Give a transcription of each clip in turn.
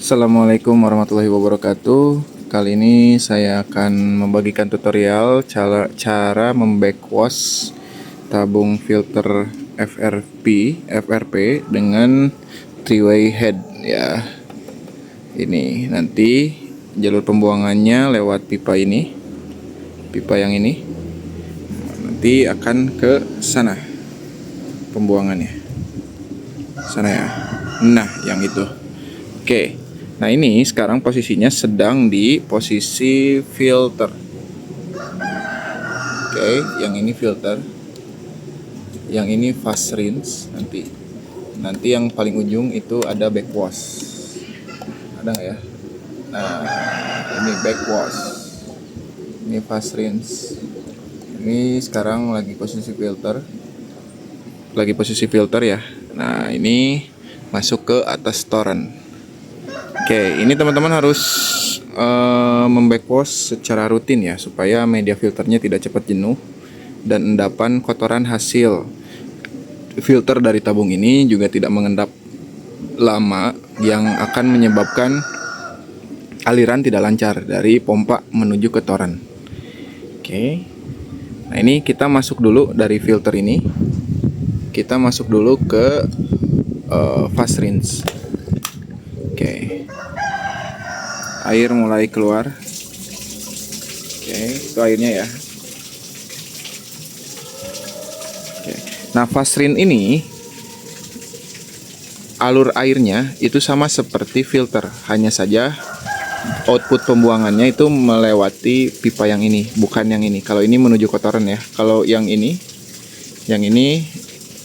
Assalamualaikum warahmatullahi wabarakatuh. Kali ini saya akan membagikan tutorial cara membackwash tabung filter FRP dengan three-way head ya. Ini nanti jalur pembuangannya lewat pipa ini, pipa yang ini. Nanti akan ke sana pembuangannya, sana ya. Nah, yang itu. Oke. Nah, ini sekarang posisinya sedang di posisi filter. Oke, yang ini filter. Yang ini fast rinse nanti yang paling ujung itu ada backwash. Ada nggak ya? Nah, ini backwash. Ini fast rinse. Ini sekarang lagi posisi filter. Lagi posisi filter ya. Nah, ini masuk ke atas torrent. Oke, ini teman-teman harus membackwash secara rutin ya, supaya media filternya tidak cepat jenuh dan endapan kotoran hasil filter dari tabung ini juga tidak mengendap lama yang akan menyebabkan aliran tidak lancar dari pompa menuju ke toren. Oke, nah ini kita masuk dulu dari filter ini, kita masuk dulu ke fast rinse. Oke. Air mulai keluar. Oke, itu airnya ya. Oke. Nah, fast rinse ini alur airnya itu sama seperti filter, hanya saja output pembuangannya itu melewati pipa yang ini, bukan yang ini. Kalau ini menuju kotoran ya. Kalau yang ini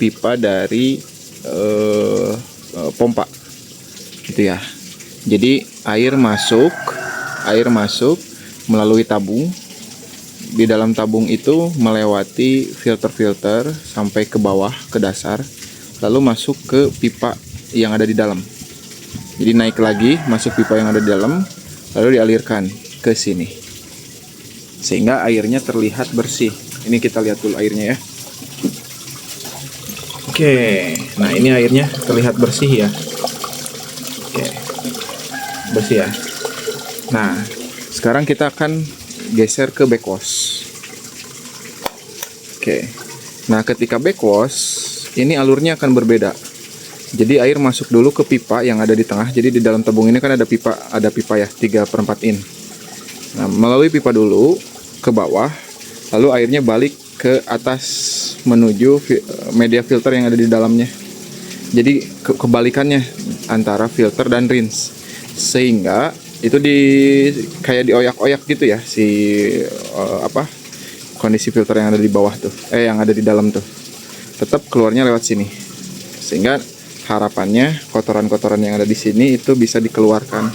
pipa dari pompa, gitu ya. Jadi air masuk melalui tabung. Di dalam tabung itu melewati filter-filter sampai ke bawah, ke dasar, lalu masuk ke pipa yang ada di dalam. Jadi naik lagi, masuk pipa yang ada di dalam, lalu dialirkan ke sini, sehingga airnya terlihat bersih. Ini kita lihat dulu airnya ya. Oke, nah ini airnya terlihat bersih ya. Oke, bersih ya. Nah, sekarang kita akan geser ke backwash. Oke, nah ketika backwash ini alurnya akan berbeda. Jadi air masuk dulu ke pipa yang ada di tengah. Jadi di dalam tabung ini kan ada pipa ya, 3/4 in. Nah, melalui pipa dulu ke bawah, lalu airnya balik ke atas menuju media filter yang ada di dalamnya. Jadi kebalikannya antara filter dan rinse, sehingga itu kayak dioyak-oyak gitu ya kondisi filter yang ada di bawah tuh, yang ada di dalam tuh, tetap keluarnya lewat sini, sehingga harapannya kotoran-kotoran yang ada di sini itu bisa dikeluarkan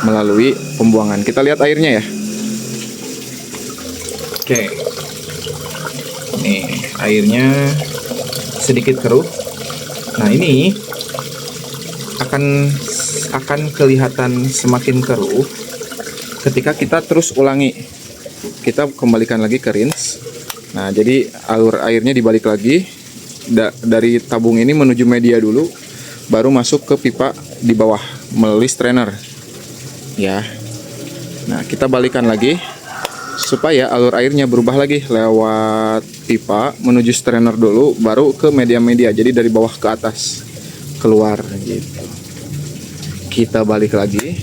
melalui pembuangan. Kita lihat airnya ya. Oke, nih airnya sedikit keruh. Nah, ini akan kelihatan semakin keruh ketika kita terus ulangi. Kita kembalikan lagi ke rinse. Nah, jadi alur airnya dibalik lagi dari tabung ini menuju media dulu, baru masuk ke pipa di bawah melalui strainer ya. Nah, kita balikan lagi supaya alur airnya berubah lagi, lewat pipa menuju strainer dulu, baru ke media-media. Jadi dari bawah ke atas keluar gitu. Kita balik lagi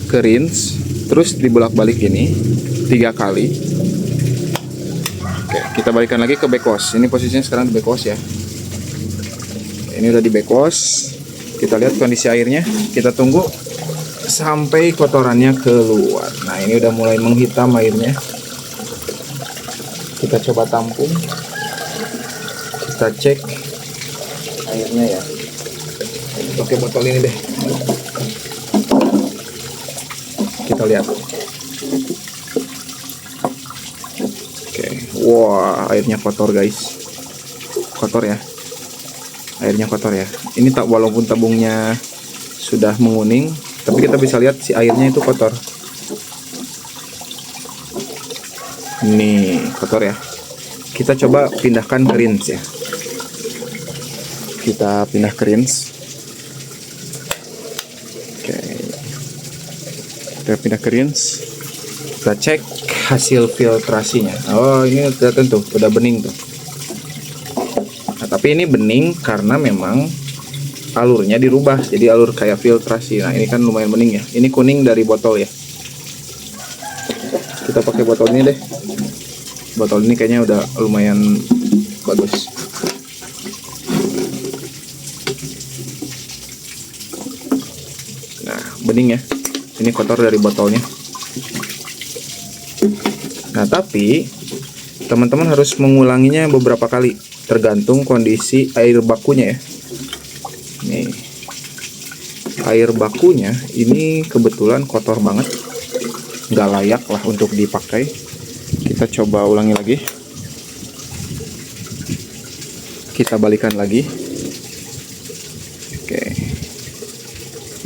ke rinse, terus dibolak-balik ini 3 kali. Oke, kita balikan lagi ke backwash. Ini posisinya sekarang di backwash ya. Ini udah di backwash. Kita lihat kondisi airnya. Kita tunggu sampai kotorannya keluar. Nah, ini udah mulai menghitam airnya. Kita coba tampung. Kita cek airnya ya. Pakai botol ini deh. Kita lihat. Oke, wah, airnya kotor guys. Kotor ya. Airnya kotor ya. Ini walaupun tabungnya sudah menguning, tapi kita bisa lihat si airnya itu kotor. Nih, kotor ya. Kita coba pindahkan ke rinse ya. Kita pindah ke rinse. Kita pindah ke rinse. Kita cek hasil filtrasinya. Oh, ini kelihatan tuh, udah bening tuh. Nah, tapi ini bening karena memang alurnya dirubah, jadi alur kayak filtrasi. Nah, ini kan lumayan bening ya. Ini kuning dari botol ya. Kita pakai botol ini deh. Botol ini kayaknya udah lumayan bagus. Nah, bening ya. Ini kotor dari botolnya. Nah, tapi teman-teman harus mengulanginya beberapa kali, tergantung kondisi air bakunya ya. Nih, air bakunya ini kebetulan kotor banget, nggak layak lah untuk dipakai. Kita coba ulangi lagi. Kita balikan lagi. Oke.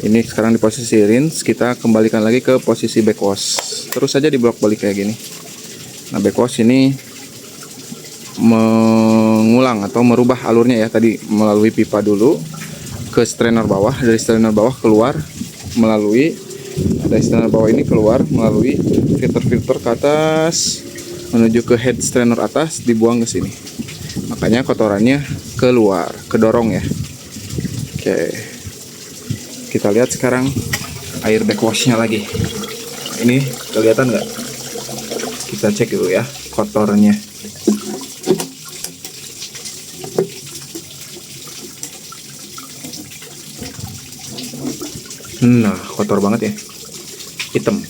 Ini sekarang di posisi rinse, kita kembalikan lagi ke posisi backwash. Terus saja dibolak balik kayak gini. Nah, backwash ini mengulang atau merubah alurnya ya, tadi melalui pipa dulu ke strainer bawah, dari strainer bawah keluar melalui, dari strainer bawah ini keluar melalui filter-filter ke atas menuju ke head strainer atas, dibuang ke sini. Makanya kotorannya keluar, kedorong ya. Oke. Kita lihat sekarang air backwashnya lagi. Ini kelihatan nggak? Kita cek dulu ya kotornya. Nah, kotor banget ya, hitam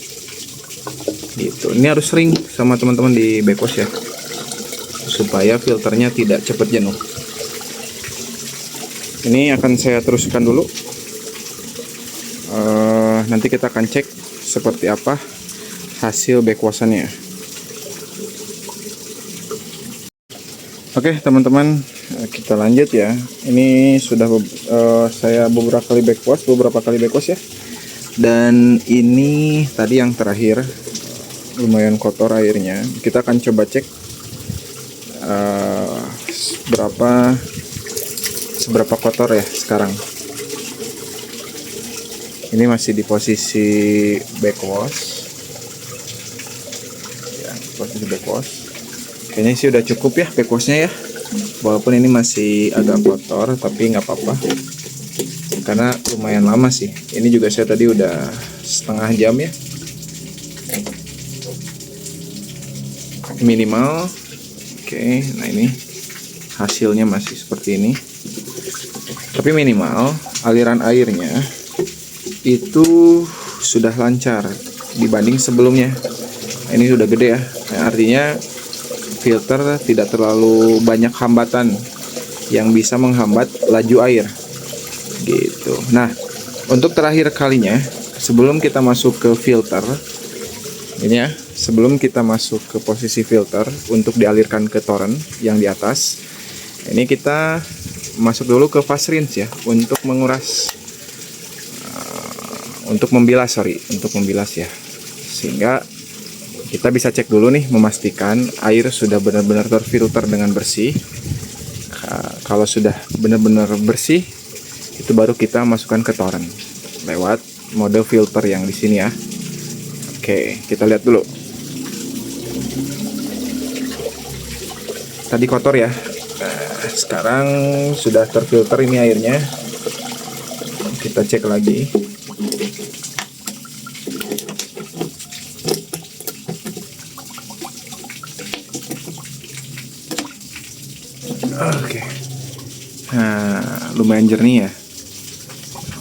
gitu. Ini harus sering sama teman-teman di backwash ya, supaya filternya tidak cepat jenuh. Ini akan saya teruskan dulu. Nanti kita akan cek seperti apa hasil backwashannya. Oke teman-teman, kita lanjut ya. Ini sudah saya beberapa kali backwash ya. Dan ini tadi yang terakhir, lumayan kotor airnya. Kita akan coba cek seberapa kotor ya sekarang. Ini masih di posisi backwash ya, posisi backwash. Kayaknya sih udah cukup ya backwashnya ya, walaupun ini masih agak kotor tapi nggak apa-apa karena lumayan lama sih. Ini juga saya tadi udah setengah jam ya minimal. Oke, nah ini hasilnya masih seperti ini, tapi minimal aliran airnya itu sudah lancar dibanding sebelumnya. Nah, ini sudah gede ya. Nah, artinya filter tidak terlalu banyak hambatan yang bisa menghambat laju air gitu. Nah, untuk terakhir kalinya sebelum kita masuk ke filter ini ya, sebelum kita masuk ke posisi filter untuk dialirkan ke toren yang di atas, ini kita masuk dulu ke fast rinse ya, untuk menguras, untuk membilas ya, sehingga kita bisa cek dulu nih, memastikan air sudah benar-benar terfilter dengan bersih. Kalau sudah benar-benar bersih, itu baru kita masukkan ke toren lewat mode filter yang di sini ya. Oke, kita lihat dulu. Tadi kotor ya. Nah, sekarang sudah terfilter ini airnya. Kita cek lagi. Oke. Nah, lumayan jernih ya.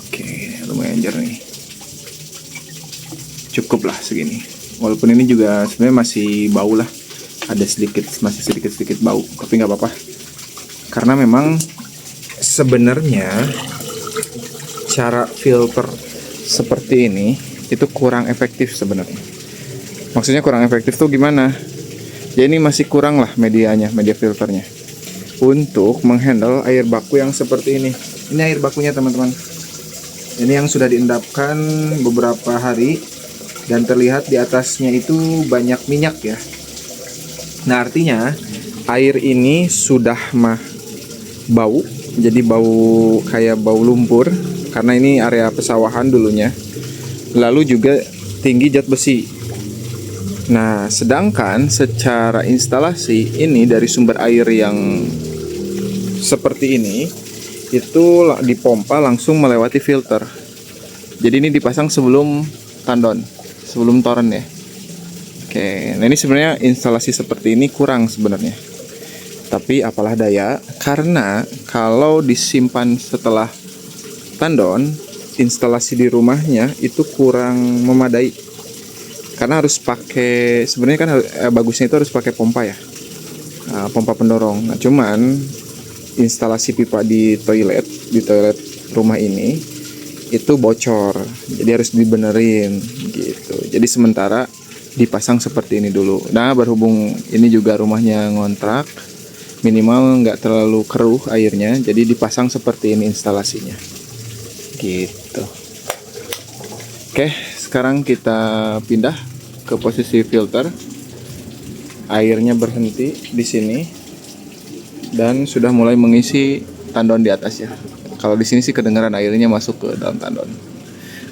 Oke, lumayan jernih. Cukup lah segini. Walaupun ini juga sebenarnya masih bau lah. Ada masih sedikit bau, tapi nggak apa-apa. Karena memang sebenarnya cara filter seperti ini itu kurang efektif sebenarnya. Maksudnya kurang efektif tuh gimana? Ya ini masih kurang lah media filternya untuk menghandle air baku yang seperti ini. Ini air bakunya teman-teman. Ini yang sudah diendapkan beberapa hari dan terlihat di atasnya itu banyak minyak ya. Nah, artinya air ini sudah bau. Jadi bau kayak bau lumpur karena ini area pesawahan dulunya. Lalu juga tinggi zat besi. Nah, sedangkan secara instalasi ini dari sumber air yang seperti ini itu dipompa langsung melewati filter. Jadi ini dipasang sebelum tandon, sebelum toren ya. Oke, nah ini sebenarnya instalasi seperti ini kurang sebenarnya. Tapi apalah daya, karena kalau disimpan setelah tandon, instalasi di rumahnya itu kurang memadai. Karena harus pakai, sebenarnya kan bagusnya itu harus pakai pompa ya, pompa pendorong. Nah, cuman instalasi pipa di toilet rumah ini itu bocor, jadi harus dibenerin gitu. Jadi sementara dipasang seperti ini dulu. Nah, berhubung ini juga rumahnya ngontrak, minimal nggak terlalu keruh airnya, jadi dipasang seperti ini instalasinya gitu. Oke, sekarang kita pindah ke posisi filter. Airnya berhenti di sini dan sudah mulai mengisi tandon di atas ya. Kalau di sini sih kedengaran airnya masuk ke dalam tandon.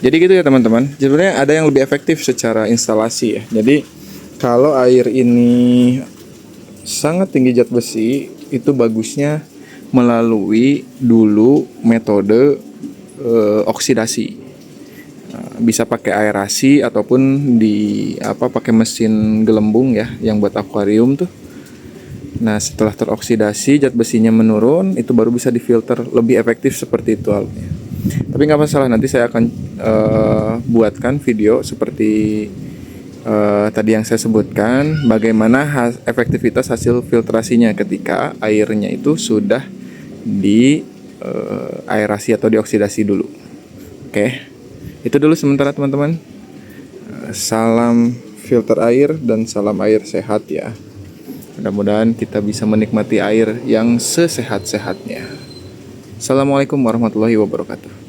Jadi gitu ya teman-teman. Sebenarnya ada yang lebih efektif secara instalasi ya. Jadi kalau air ini sangat tinggi zat besi, itu bagusnya melalui dulu metode oksidasi. Bisa pakai aerasi ataupun pakai mesin gelembung ya, yang buat akuarium tuh. Nah, setelah teroksidasi zat besinya menurun, itu baru bisa difilter. Lebih efektif seperti itu halnya. Tapi nggak masalah, nanti saya akan buatkan video seperti tadi yang saya sebutkan, bagaimana efektivitas hasil filtrasinya ketika airnya itu sudah di aerasi atau dioksidasi dulu. Oke, itu dulu sementara teman-teman. Salam filter air dan salam air sehat ya. Mudah-mudahan kita bisa menikmati air yang sesehat-sehatnya. Assalamualaikum warahmatullahi wabarakatuh.